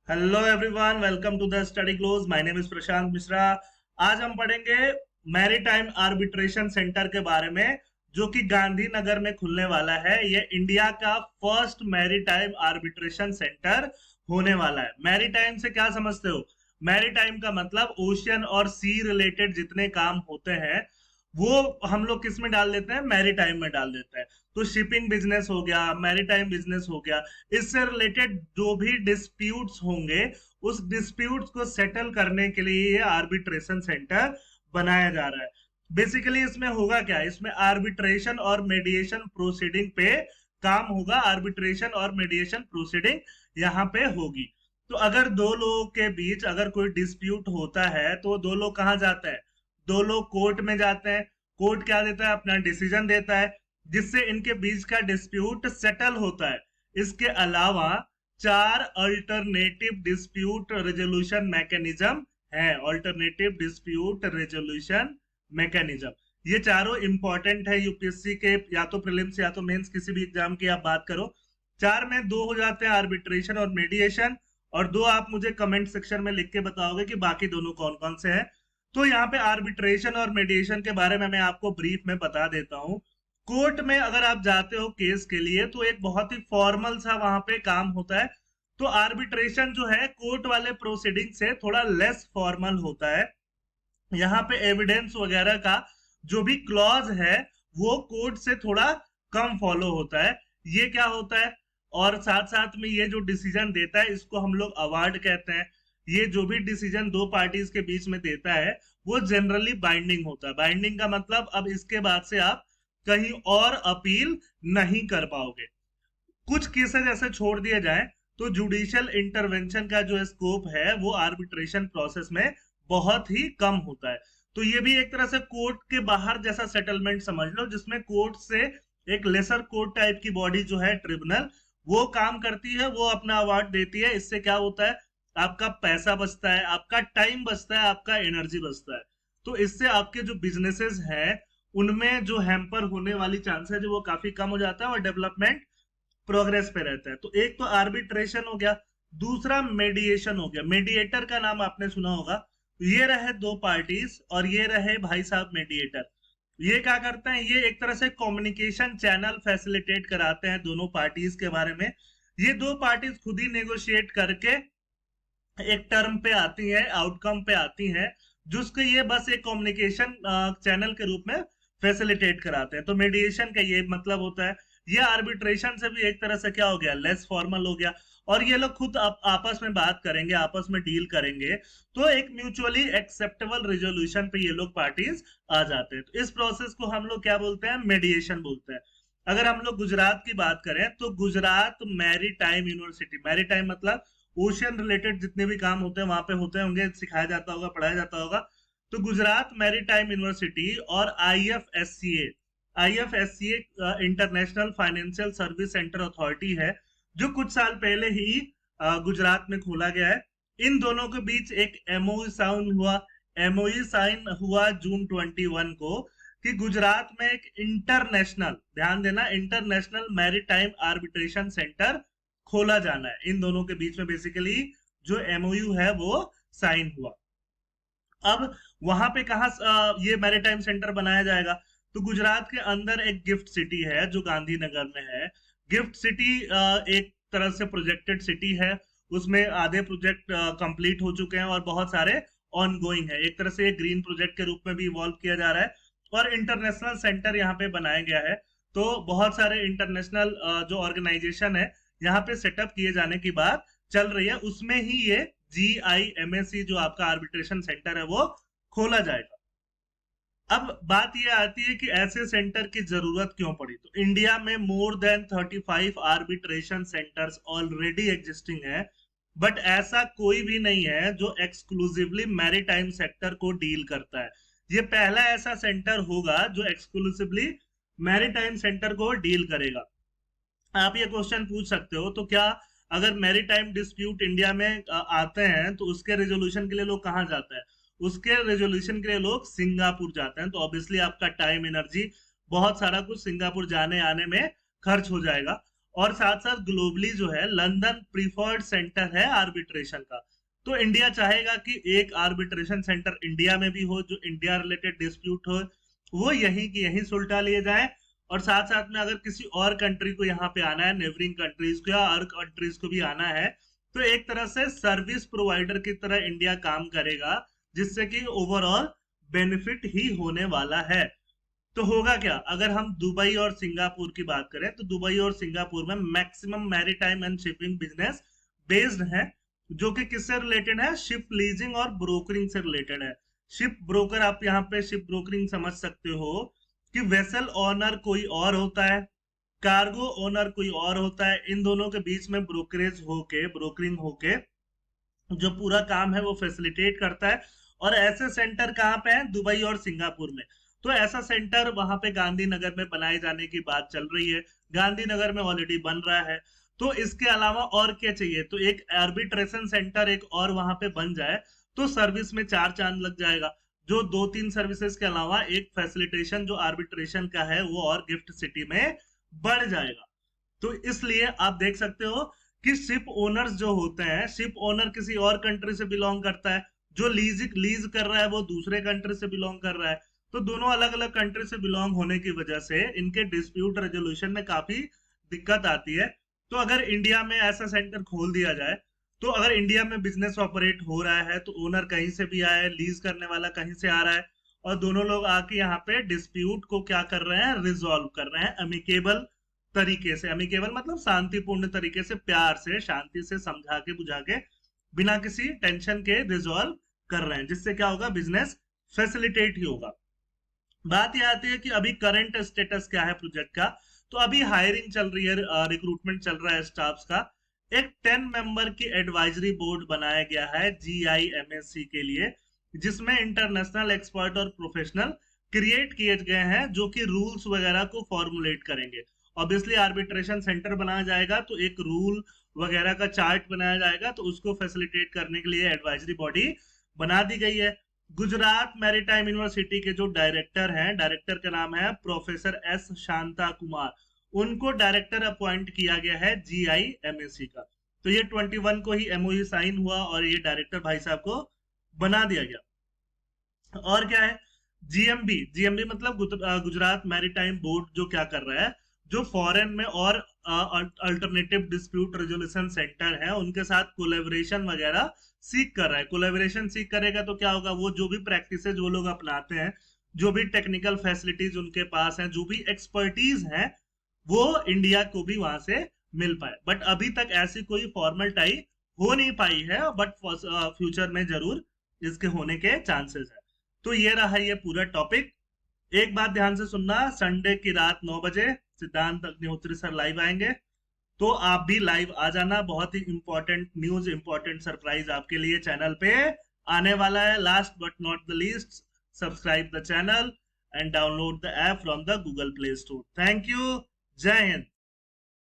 Hello everyone, welcome to the study close. My name is Prashant Mishra. आज हम पढ़ेंगे maritime arbitration centre के बारे में, जो कि गांधीनगर में खुलने वाला है। ये इंडिया का फर्स्ट मैरीटाइम आर्बिट्रेशन सेंटर होने वाला है। मैरीटाइम से क्या समझते हो? मैरीटाइम का मतलब ओशियन और सी रिलेटेड जितने काम होते हैं वो हम लोग किस में डाल देते हैं? मैरीटाइम में डाल देते हैं। तो शिपिंग बिजनेस हो गया, मैरीटाइम बिजनेस हो गया, इससे रिलेटेड जो भी डिस्प्यूट्स होंगे उस डिस्प्यूट्स को सेटल करने के लिए ये आर्बिट्रेशन सेंटर बनाया जा रहा है। बेसिकली इसमें होगा क्या? इसमें आर्बिट्रेशन और मेडिएशन प्रोसीडिंग पे काम होगा। आर्बिट्रेशन और मेडिएशन प्रोसीडिंग यहाँ पे होगी। तो अगर दो लोगों के बीच अगर कोई डिस्प्यूट होता है तो दो लोग कहाँ जाते हैं? दो लोग कोर्ट में जाते हैं। कोर्ट क्या देता है? अपना डिसीजन देता है, जिससे इनके बीच का डिस्प्यूट सेटल होता है। इसके अलावा चार अल्टरनेटिव डिस्प्यूट रेजोल्यूशन मैकेनिज्म है। अल्टरनेटिव डिस्प्यूट रेजोल्यूशन मैकेनिज्म, ये चारों इंपॉर्टेंट है यूपीएससी के, या तो प्रीलिम्स या तो मेंस, किसी भी एग्जाम की आप बात करो। चार में दो हो जाते हैं, आर्बिट्रेशन और मीडिएशन, और दो आप मुझे कमेंट सेक्शन में लिख के बताओगे कि बाकी दोनों कौन कौन से हैं। तो यहाँ पे आर्बिट्रेशन और मीडिएशन के बारे में मैं आपको ब्रीफ में बता देता हूँ। कोर्ट में अगर आप जाते हो केस के लिए तो एक बहुत ही फॉर्मल सा वहां पे काम होता है। तो आर्बिट्रेशन जो है कोर्ट वाले प्रोसीडिंग से थोड़ा लेस फॉर्मल होता है। यहाँ पे एविडेंस वगैरह का जो भी क्लॉज है वो कोर्ट से थोड़ा कम फॉलो होता है। ये क्या होता है? और साथ साथ में ये जो डिसीजन देता है इसको हम लोग अवार्ड कहते हैं। ये जो भी डिसीजन दो पार्टीज के बीच में देता है वो जनरली बाइंडिंग होता है। बाइंडिंग का मतलब अब इसके बाद से आप कहीं और अपील नहीं कर पाओगे। कुछ केसेस ऐसे छोड़ दिए जाएं तो जुडिशियल इंटरवेंशन का जो स्कोप है वो आर्बिट्रेशन प्रोसेस में बहुत ही कम होता है। तो ये भी एक तरह से कोर्ट के बाहर जैसा सेटलमेंट समझ लो, जिसमें कोर्ट से एक लेसर कोर्ट टाइप की बॉडी जो है ट्रिब्यूनल, वो काम करती है, वो अपना अवार्ड देती है। इससे क्या होता है? आपका पैसा बचता है, आपका टाइम बचता है, आपका एनर्जी बचता है। तो इससे आपके जो बिजनेसेस हैं उनमें जो हैम्पर होने वाली चांसेस है वो काफी कम हो जाता है और डेवलपमेंट प्रोग्रेस पे रहता है। तो एक तो आर्बिट्रेशन हो गया, दूसरा मेडिएशन हो गया। मेडिएटर का नाम आपने सुना होगा। ये रहे दो पार्टीज और ये रहे भाई साहब मेडिएटर। ये क्या करते हैं? ये एक तरह से कम्युनिकेशन चैनल फैसिलिटेट कराते हैं दोनों पार्टीज के बारे में। ये दो पार्टीज खुद ही नेगोशिएट करके एक टर्म पे आती है, आउटकम पे आती है, जिसको ये बस एक कम्युनिकेशन चैनल के रूप में फैसिलिटेट कराते हैं। तो मेडिएशन का ये मतलब होता है। ये आर्बिट्रेशन से भी एक तरह से क्या हो गया? लेस फॉर्मल हो गया। और ये लोग खुद आपस में बात करेंगे, आपस में डील करेंगे, तो एक म्यूचुअली एक्सेप्टेबल रेजोल्यूशन पे ये लोग पार्टीज आ जाते हैं। तो इस प्रोसेस को हम लोग क्या बोलते हैं? मेडिएशन बोलते हैं। अगर हम लोग गुजरात की बात करें तो गुजरात मैरीटाइम यूनिवर्सिटी, मैरीटाइम मतलब ओशियन रिलेटेड जितने भी काम होते हैं वहां पे होते होंगे, सिखाया जाता होगा, पढ़ाया जाता होगा। तो गुजरात मैरीटाइम यूनिवर्सिटी और IFSCA international financial service centre authority है, जो कुछ साल पहले ही गुजरात में खोला गया है। इन दोनों के बीच एक एमओयू साइन हुआ जून 21 को, कि गुजरात में एक इंटरनेशनल, ध्यान देना, इंटरनेशनल मैरीटाइम आर्बिट्रेशन सेंटर खोला जाना है। इन दोनों के बीच में बेसिकली जो एमओयू है वो साइन हुआ। अब वहां पे कहा ये मैरीटाइम सेंटर बनाया जाएगा? तो गुजरात के अंदर एक गिफ्ट सिटी है जो गांधीनगर में है। गिफ्ट सिटी एक तरह से प्रोजेक्टेड सिटी है। उसमें आधे प्रोजेक्ट कंप्लीट हो चुके हैं और बहुत सारे ऑन गोइंग है। एक तरह से एक ग्रीन प्रोजेक्ट के रूप में भी इवॉल्व किया जा रहा है और इंटरनेशनल सेंटर यहाँ पे बनाया गया है। तो बहुत सारे इंटरनेशनल जो ऑर्गेनाइजेशन है यहाँ पे सेटअप किए जाने की बात चल रही है। उसमें ही ये GIMSC जो आपका आर्बिट्रेशन सेंटर है वो खोला जाएगा। अब बात ये आती है कि ऐसे सेंटर की जरूरत क्यों पड़ी? तो इंडिया में more than 35 arbitration centres already existing है, बट ऐसा कोई भी नहीं है जो एक्सक्लूसिवली मैरीटाइम सेक्टर को डील करता है। ये पहला ऐसा सेंटर होगा जो एक्सक्लूसिवली मैरीटाइम सेंटर को डील करेगा। आप ये क्वेश्चन पूछ सकते हो, तो क्या अगर मैरीटाइम डिस्प्यूट इंडिया में आते हैं तो उसके रेजोल्यूशन के लिए लोग कहाँ जाते हैं? उसके रेजोल्यूशन के लिए लोग सिंगापुर जाते हैं। तो ऑब्वियसली आपका टाइम, एनर्जी, बहुत सारा कुछ सिंगापुर जाने आने में खर्च हो जाएगा। और साथ साथ ग्लोबली जो है लंदन प्रीफर्ड सेंटर है आर्बिट्रेशन का। तो इंडिया चाहेगा कि एक आर्बिट्रेशन सेंटर इंडिया में भी हो, जो इंडिया रिलेटेड डिस्प्यूट हो वो यहीं की यहीं सुलटा लिए जाए, और साथ साथ में अगर किसी और कंट्री को यहाँ पे आना है, नेबरिंग कंट्रीज को या और कंट्रीज को भी आना है, तो एक तरह से सर्विस प्रोवाइडर की तरह इंडिया काम करेगा, जिससे कि ओवरऑल बेनिफिट ही होने वाला है। तो होगा क्या, अगर हम दुबई और सिंगापुर की बात करें तो दुबई और सिंगापुर में maximum maritime and shipping business based है, जो कि किससे रिलेटेड है, शिप लीजिंग और ब्रोकरिंग से रिलेटेड है। शिप ब्रोकर, आप यहाँ पे शिप ब्रोकरिंग समझ सकते हो कि वेसल ओनर कोई और होता है, कार्गो ओनर कोई और होता है, इन दोनों के बीच में ब्रोकरिंग होके जो पूरा काम है वो फैसिलिटेट करता है। और ऐसे सेंटर कहाँ पे हैं, दुबई और सिंगापुर में। तो ऐसा सेंटर वहां पे गांधीनगर में बनाए जाने की बात चल रही है, गांधीनगर में ऑलरेडी बन रहा है। तो इसके अलावा और क्या चाहिए, तो एक आर्बिट्रेशन सेंटर एक और वहां पे बन जाए तो सर्विस में चार चांद लग जाएगा। जो दो तीन सर्विसेज के अलावा एक फैसिलिटेशन जो आर्बिट्रेशन का है वो और गिफ्ट सिटी में बढ़ जाएगा। तो इसलिए आप देख सकते हो कि शिप ओनर्स जो होते हैं, शिप ओनर किसी और कंट्री से बिलोंग करता है, जो लीज कर रहा है वो दूसरे कंट्री से बिलोंग कर रहा है। तो दोनों अलग अलग कंट्री से बिलोंग होने की वजह से इनके डिस्प्यूट रेजोल्यूशन में काफी दिक्कत आती है। तो अगर इंडिया में ऐसा सेंटर खोल दिया जाए, तो अगर इंडिया में बिजनेस ऑपरेट हो रहा है तो ओनर कहीं से भी आए, लीज करने वाला कहीं से आ रहा है, और दोनों लोग आके यहाँ पे डिस्प्यूट को क्या कर रहे हैं, रिजॉल्व कर रहे हैं अमिकेबल तरीके से। अमिकेबल मतलब शांतिपूर्ण तरीके से, प्यार से, शांति से, समझा के बुझा के, बिना किसी टेंशन के रिजॉल्व कर रहे हैं, जिससे क्या होगा, बिजनेस फैसिलिटेट ही होगा। बात यह आती है कि अभी करंट स्टेटस क्या है प्रोजेक्ट का। तो अभी हायरिंग चल रही है, रिक्रूटमेंट चल रहा है स्टाफ्स का। एक 10 मेंबर की एडवाइजरी बोर्ड बनाया गया है GIMSC के लिए, जिसमें इंटरनेशनल एक्सपर्ट और प्रोफेशनल क्रिएट किए गए हैं, जो कि रूल्स वगैरह को फॉर्मुलेट करेंगे। ऑब्वियसली आर्बिट्रेशन सेंटर बनाया जाएगा तो एक रूल वगैरह का चार्ट बनाया जाएगा, तो उसको फैसिलिटेट करने के लिए एडवाइजरी बॉडी बना दी गई है। गुजरात मैरीटाइम यूनिवर्सिटी के जो डायरेक्टर हैं, डायरेक्टर का नाम है प्रोफेसर S शांता कुमार, उनको डायरेक्टर अपॉइंट किया गया है GIMSC का। तो ये 21 को ही MOU साइन हुआ और ये डायरेक्टर भाई साहब को बना दिया गया। और क्या है, GMB मतलब गुजरात मैरीटाइम बोर्ड, जो क्या कर रहा है, जो फॉरेन में और अल्टरनेटिव डिस्प्यूट रेजोल्यूशन सेंटर है उनके साथ कोलैबोरेशन वगैरह सीख कर रहा है। कोलैबोरेशन सीख करेगा तो क्या होगा, वो जो भी प्रैक्टिसेज वो लोग अपनाते हैं, जो भी टेक्निकल फैसिलिटीज उनके पास हैं, जो भी एक्सपर्टीज हैं, वो इंडिया को भी वहां से मिल पाए। बट अभी तक ऐसी कोई फॉर्मल टाई हो नहीं पाई है, बट फ्यूचर में जरूर इसके होने के चांसेस है। तो ये रहा ये पूरा टॉपिक। एक बात ध्यान से सुनना, संडे की रात 9 बजे सिद्धांत अग्निहोत्री सर लाइव आएंगे, तो आप भी लाइव आ जाना। बहुत ही इंपॉर्टेंट न्यूज, इंपॉर्टेंट सरप्राइज आपके लिए चैनल पे आने वाला है। Last but not the least, subscribe the channel and download the app from the Google play store. Thank you, जय हिंद।